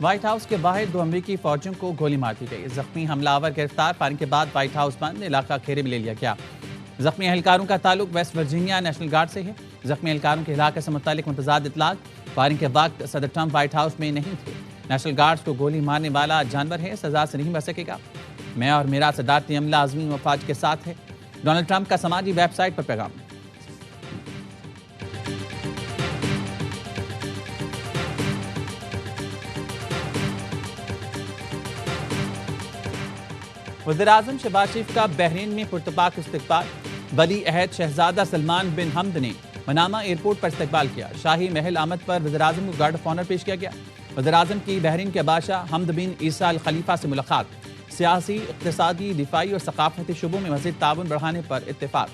White house کے باہر 2 امریکی فوجیوں کو گولی مار دی گئی۔ زخمی حملہ آور گرفتار، فائرنگ کے بعد وائٹ ہاؤس بند علاقہ گھیرے میں لے لیا گیا۔ زخمی اہلکاروں کا تعلق ویسٹ ورجینیا نیشنل گارڈ سے ہے۔ زخمی اہلکاروں کے ہلاکت سے متعلق متضاد اطلاعات۔ فائرنگ کے وقت صدر ٹرمپ وائٹ ہاؤس میں نہیں تھے۔ نیشنل گارڈز کو گولی مارنے والا جانور ہے، سزا سے نہیں بچ سکے گا۔ میں اور میرا صدارتی عملہ عظیم افواج کے ساتھ ہے۔ ڈونلڈ ٹرمپ کا سماجی ویب سائٹ پر پیغام۔ وزیراعظم شہباز شریف کا بحرین میں پرتپاک استقبال۔ ولی عہد شہزادہ سلمان بن حمد نے منامہ ایئرپورٹ پر استقبال کیا۔ شاہی محل آمد پر وزیراعظم کو گارڈ آف آنر پیش کیا گیا۔ وزیراعظم کی بحرین کے بادشاہ حمد بن عیسیٰ الخلیفہ سے ملاقات۔ سیاسی، اقتصادی، دفاعی اور ثقافتی شعبوں میں مزید تعاون بڑھانے پر اتفاق۔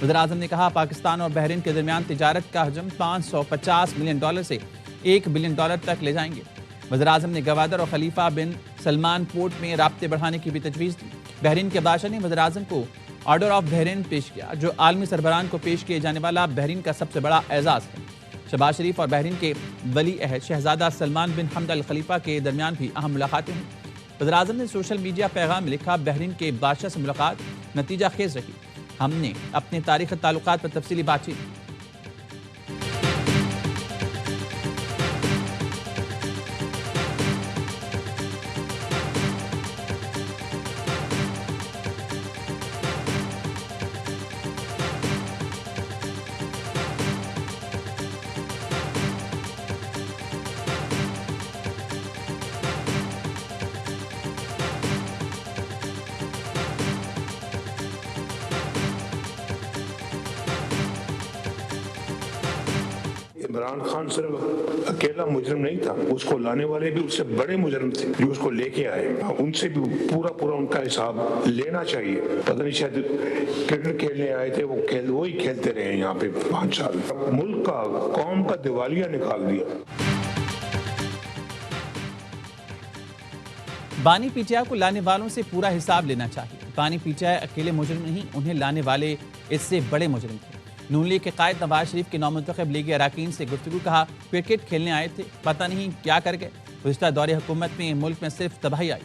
وزیراعظم نے کہا پاکستان اور بحرین کے درمیان تجارت کا حجم $550 ملین سے $1 بلین تک لے جائیں گے۔ وزیراعظم نے گوادر اور خلیفہ بن سلمان پورٹ میں رابطے بڑھانے کی بھی تجویز دی۔ بحرین کے بادشاہ نے وزیراعظم کو آرڈر آف بحرین پیش کیا، جو عالمی سربراہان کو پیش کیے جانے والا بحرین کا سب سے بڑا اعزاز ہے۔ شہباز شریف اور بحرین کے ولی عہد شہزادہ سلمان بن حمد الخلیفہ کے درمیان بھی اہم ملاقاتیں ہوئیں۔ وزیراعظم نے سوشل میڈیا پیغام میں لکھا بحرین کے بادشاہ سے ملاقات نتیجہ خیز رہی۔ ہم نے اپنے تاریخی تعلقات پر تفصیلی بات چیت کی۔ عمران خان صرف اکیلا مجرم نہیں تھا، اس کو لانے والے بھی اس سے بڑے مجرم تھے جو اس کو لے کے آئے۔ ان سے بھی پورا ان کا حساب لینا چاہیے۔ پتہ نہیں شاید کرکٹ کھیلنے آئے تھے، وہی کھیلتے رہے یہاں پہ 5 سال۔ ملک کا، قوم کا دیوالیہ نکال دیا۔ بانی پی ٹی آئی کو لانے والوں سے پورا حساب لینا چاہیے۔ بانی پی ٹی آئی اکیلے مجرم نہیں، انہیں لانے والے اس سے بڑے مجرم تھے۔ نون لیگ کے قائد نواز شریف کے نومنتخب لیگی اراکین سے گفتگو، کہا کرکٹ کھیلنے آئے تھے، پتہ نہیں کیا کر گئے۔ گزشتہ دور حکومت میں ملک میں صرف تباہی آئی،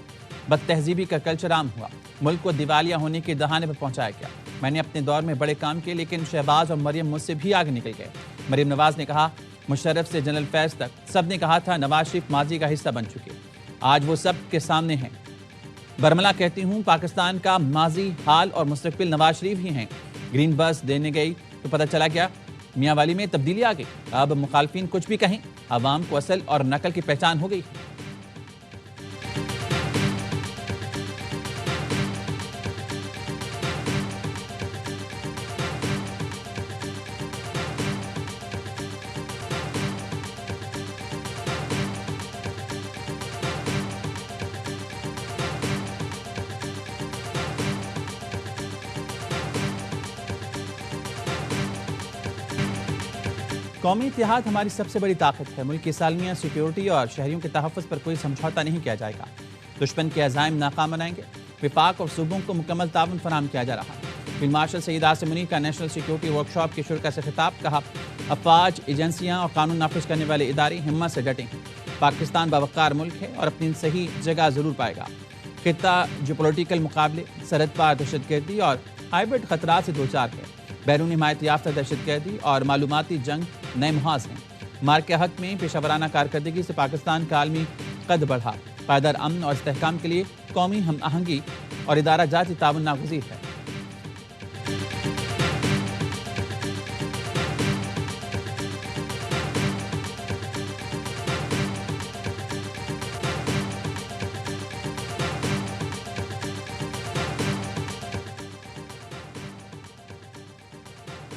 بد تہذیبی کا کلچر عام ہوا، ملک کو دیوالیہ ہونے کے دہانے پر پہنچایا گیا۔ میں نے اپنے دور میں بڑے کام کیے، لیکن شہباز اور مریم مجھ سے بھی آگے نکل گئے۔ مریم نواز نے کہا مشرف سے جنرل فیض تک سب نے کہا تھا نواز شریف ماضی کا حصہ بن چکے، آج وہ سب کے سامنے ہیں۔ برملا کہتی ہوں پاکستان کا ماضی، حال اور مستقبل نواز شریف ہی ہیں۔ گرین بس دینے گئی تو پتہ چلا گیا میاں والی میں تبدیلی آ گئی۔ اب مخالفین کچھ بھی کہیں، عوام کو اصل اور نقل کی پہچان ہو گئی۔ قومی اتحاد ہماری سب سے بڑی طاقت ہے۔ ملک کی سالمیہ، سیکیورٹی اور شہریوں کے تحفظ پر کوئی سمجھوتہ نہیں کیا جائے گا۔ دشمن کے عزائم ناکام بنائیں گے۔ وفاق اور صوبوں کو مکمل تعاون فراہم کیا جا رہا ہے۔ فیلڈ مارشل سعید عاصم منی کا نیشنل سیکیورٹی ورکشاپ کے شرکاء سے خطاب، کہا افواج، ایجنسیاں اور قانون نافذ کرنے والے ادارے ہمت سے ڈٹیں ہیں۔ پاکستان باوقار ملک ہے اور اپنی صحیح جگہ ضرور پائے گا۔ خطہ جو پولیٹیکل مقابلے، سرحد پار دہشت گردی اور ہائبرڈ خطرات سے دوچار ہے۔ بیرونی حمایت یافتہ دہشت گردی اور معلوماتی جنگ نئے محاذ ہیں۔ مارک کے حق میں پیشہ ورانہ کارکردگی سے پاکستان کا عالمی قد بڑھا۔ پائیدار امن اور استحکام کے لیے قومی ہم آہنگی اور ادارہ جاتی تعاون ناگزیر ہے۔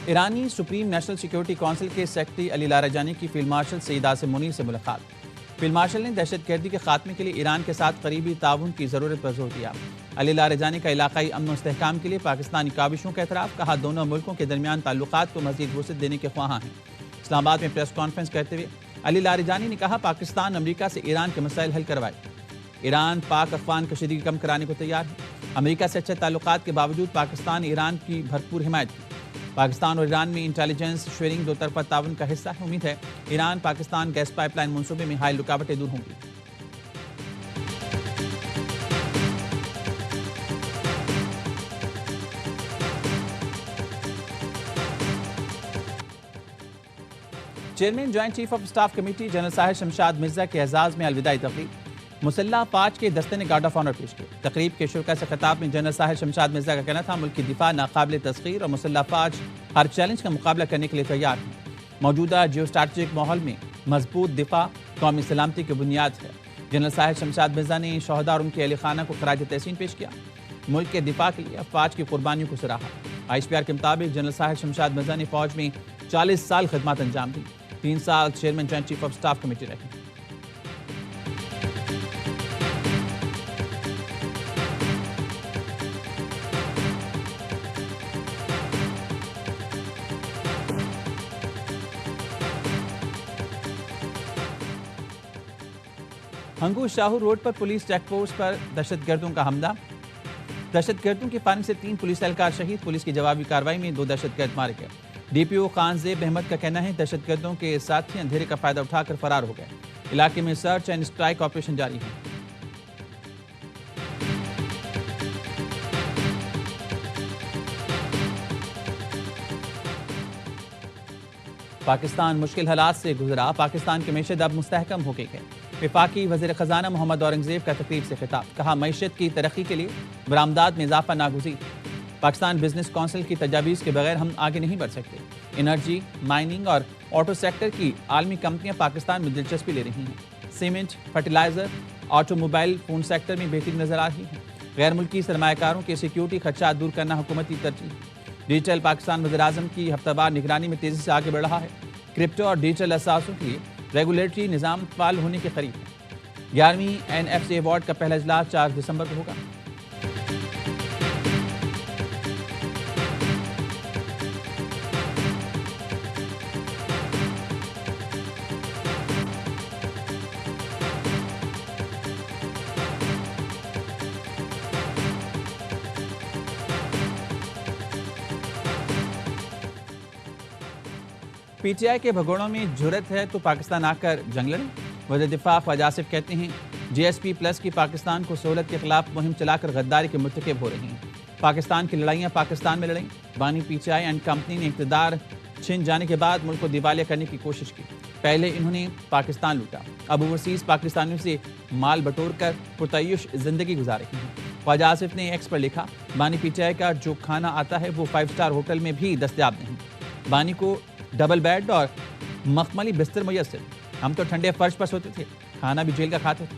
ایرانی سپریم نیشنل سیکیورٹی کونسل کے سیکرٹری علی لاریجانی کی فیلڈ مارشل سعید عاصم منی سے ملاقات۔ فیلڈ مارشل نے دہشت گردی کے خاتمے کے لیے ایران کے ساتھ قریبی تعاون کی ضرورت پر زور دیا۔ علی لاریجانی کا علاقائی امن و استحکام کے لیے پاکستانی کاوشوں کا اعتراف، کہا دونوں ملکوں کے درمیان تعلقات کو مزید وسعت دینے کے خواہاں ہیں۔ اسلام آباد میں پریس کانفرنس کرتے ہوئے علی لاریجانی نے کہا پاکستان امریکہ سے ایران کے مسائل حل کروائے۔ ایران پاک افغان کشیدگی کم کرانے کو تیار ہے۔ امریکہ سے اچھے تعلقات کے باوجود پاکستان ایران کی بھرپور حمایت کی۔ پاکستان اور ایران میں انٹیلیجنس شیئرنگ دو طرفہ تعاون کا حصہ ہے۔ امید ہے Iran Pakistan gas pipeline منصوبے میں حائل رکاوٹیں دور ہوں گی۔ Chairman joint chief of staff committee general Sahir Shamshad Mirza کے اعزاز میں الوداعی تقریب، مسلح فوج کے دستے نے گارڈ آف آنر پیش کیا۔ تقریب کے شرکاء سے خطاب میں جنرل ساحر شمشاد مرزا کا کہنا تھا ملک کی دفاع ناقابل تسخیر اور مسلح فوج ہر چیلنج کا مقابلہ کرنے کے لیے تیار ہے۔ موجودہ جیو اسٹریٹجک ماحول میں مضبوط دفاع قومی سلامتی کی بنیاد ہے۔ جنرل ساحر شمشاد مرزا نے شہداء اور ان کے اہل خانہ کو خراج تحسین پیش کیا، ملک کے دفاع کے لیے افواج کی قربانیوں کو سراہا۔ IHPR کے مطابق جنرل ساحر شمشاد مرزا نے فوج میں 40 سال خدمات انجام دی، 3 سال chairman joint chief of staff committee رہے۔ ہنگو شاہور روڈ پر پولیس چیک پوسٹ پر دہشت گردوں کا حملہ، دہشت گردوں کی جانب سے 3 پولیس اہلکار شہید، پولیس کی جوابی کارروائی میں 2 دہشت گرد مارے گئے۔ DPO خان زیب احمد کا کہنا ہے دہشت گردوں کے ساتھی اندھیرے کا فائدہ اٹھا کر فرار ہو گئے، علاقے میں سرچ اینڈ اسٹرائک آپریشن جاری ہے۔ پاکستان مشکل حالات سے گزرا، پاکستان کی معیشت اب مستحکم ہو گئی ہے۔ وفاقی وزیر خزانہ محمد اورنگزیب کا تقریب سے خطاب، کہا معیشت کی ترقی کے لیے برآمدات میں اضافہ ناگزیر، پاکستان بزنس کونسل کی تجاویز کے بغیر ہم آگے نہیں بڑھ سکتے۔ انرجی، مائننگ اور آٹو سیکٹر کی عالمی کمپنیاں پاکستان میں دلچسپی لے رہی ہیں۔ Cement, fertilizer, auto mobile phone sector میں بہتری نظر آ رہی ہے۔ غیر ملکی سرمایہ کاروں کے سیکیورٹی خدشات دور کرنا حکومتی ترجیح۔ ڈیجیٹل پاکستان وزیر اعظم کی ہفتہ وار نگرانی میں تیزی سے آگے بڑھ رہا ہے، کرپٹو اور ڈیجیٹل اثاثوں کے لیے ریگولیٹری نظام فعال ہونے کے قریب ہے۔ 11ویں NFC ایوارڈ کا پہلا اجلاس 4 دسمبر کو ہوگا۔ PTI کے بھگوڑوں میں جرت ہے تو پاکستان آ کر جنگ لڑیں، وزیر دفاع خواجہ آصف کہتے ہیں GSP+ کی پاکستان کو سہولت کے خلاف مہم چلا کر غداری کے مرتکب ہو رہی ہیں۔ پاکستان کی لڑائیاں پاکستان میں لڑیں۔ بانی PTI اینڈ کمپنی نے اقتدار چھن جانے کے بعد ملک کو دیوالیہ کرنے کی کوشش کی۔ پہلے انہوں نے پاکستان لوٹا، اب اوورسیز پاکستانیوں سے مال بٹور کر پرتعیش زندگی گزار رہی ہیں۔ خواجہ آصف نے ایکس پر لکھا، بانی PTI کا جو کھانا آتا ہے وہ 5 اسٹار ہوٹل میں بھی دستیاب نہیں۔ بانی کو ڈبل بیڈ اور مخملی بستر میسر، ہم تو ٹھنڈے فرش پر سوتے تھے، کھانا بھی جیل کا کھاتے تھے۔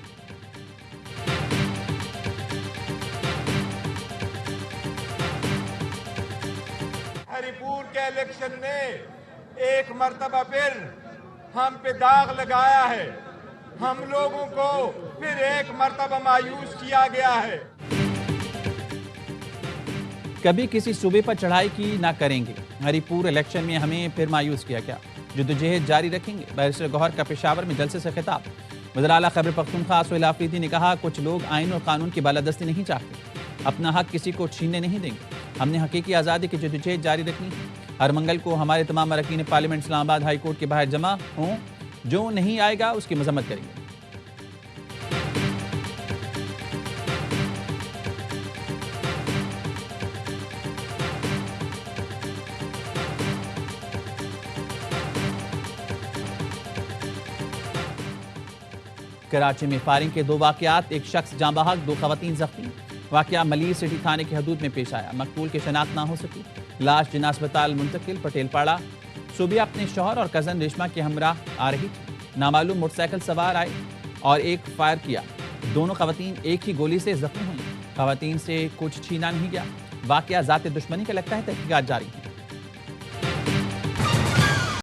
ہری پور کے الیکشن نے ایک مرتبہ پھر ہم پہ داغ لگایا ہے، ہم لوگوں کو پھر ایک مرتبہ مایوس کیا گیا ہے۔ کبھی کسی صوبے پر چڑھائی کی نہ کریں گے، ہری پور الیکشن میں ہمیں پھر مایوس کیا گیا، جدوجہد جاری رکھیں گے، بیرسٹر گوہر کا پشاور میں جلسے سے خطاب۔ وزیر اعلیٰ خیبر پختونخوا سہیل آفریدی نے کہا کچھ لوگ آئین اور قانون کی بالادستی نہیں چاہتے، اپنا حق کسی کو چھیننے نہیں دیں گے، ہم نے حقیقی آزادی کی جدوجہد جاری رکھنی ہے۔ ہر منگل کو ہمارے تمام اراکین پارلیمنٹ اسلام آباد ہائی کورٹ کے باہر جمع ہوں، جو نہیں آئے گا اس کی مذمت کریں گے۔ کراچی میں فائرنگ کے 2 واقعات، ایک شخص جاں بحق، 2 خواتین زخمی۔ واقعہ ملی سٹی تھانے کی حدود میں پیش آیا، مقتول کی شناخت نہ ہو سکی، لاش جناح اسپتال منتقل۔ پٹیل پاڑہ صوبیہ اپنے شوہر اور کزن ریشمہ کے ہمراہ آ رہی تھی، نامعلوم موٹر سائیکل سوار آئے اور ایک فائر کیا، دونوں خواتین ایک ہی گولی سے زخمی ہوئیں، خواتین سے کچھ چھینا نہیں گیا۔ واقعہ ذات دشمنی کا لگتا ہے، تحقیقات جاری۔